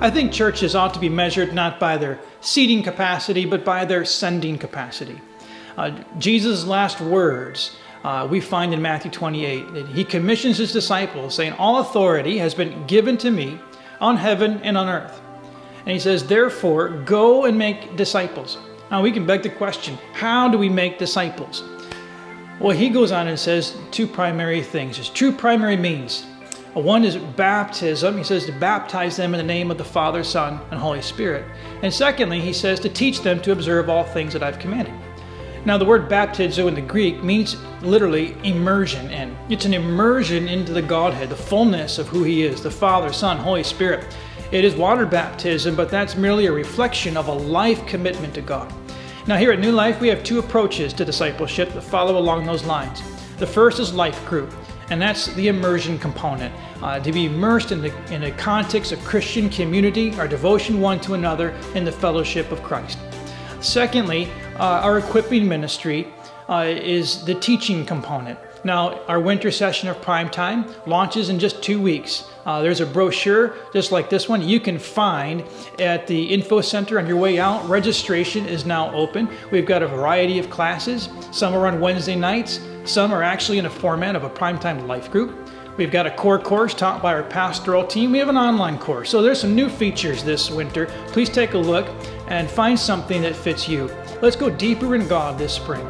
I think churches ought to be measured not by their seating capacity, but by their sending capacity. Jesus' last words we find in Matthew 28 that he commissions his disciples saying, all authority has been given to me on heaven and on earth. And he says, therefore, go and make disciples. Now we can beg the question, how do we make disciples? Well, he goes on and says two primary things. There's two primary means. One is baptism. He says to baptize them in the name of the Father, Son, and Holy Spirit. And secondly, he says to teach them to observe all things that I've commanded. Now, the word baptizo in the Greek means literally immersion in. It's an immersion into the Godhead, the fullness of who he is, the Father, Son, Holy Spirit. It is water baptism, but that's merely a reflection of a life commitment to God. Now, here at New Life, we have two approaches to discipleship that follow along those lines. The first is life group, and that's the immersion component. To be immersed in a context of Christian community, our devotion one to another in the fellowship of Christ. Secondly, our equipping ministry is the teaching component. Now, our winter session of Prime Time launches in just 2 weeks. There's a brochure just like this one you can find at the info center on your way out. Registration is now open. We've got a variety of classes. Some are on Wednesday nights. Some are actually in a format of a Primetime life group. We've got a core course taught by our pastoral team. We have an online course. So there's some new features this winter. Please take a look and find something that fits you. Let's go deeper in God this spring.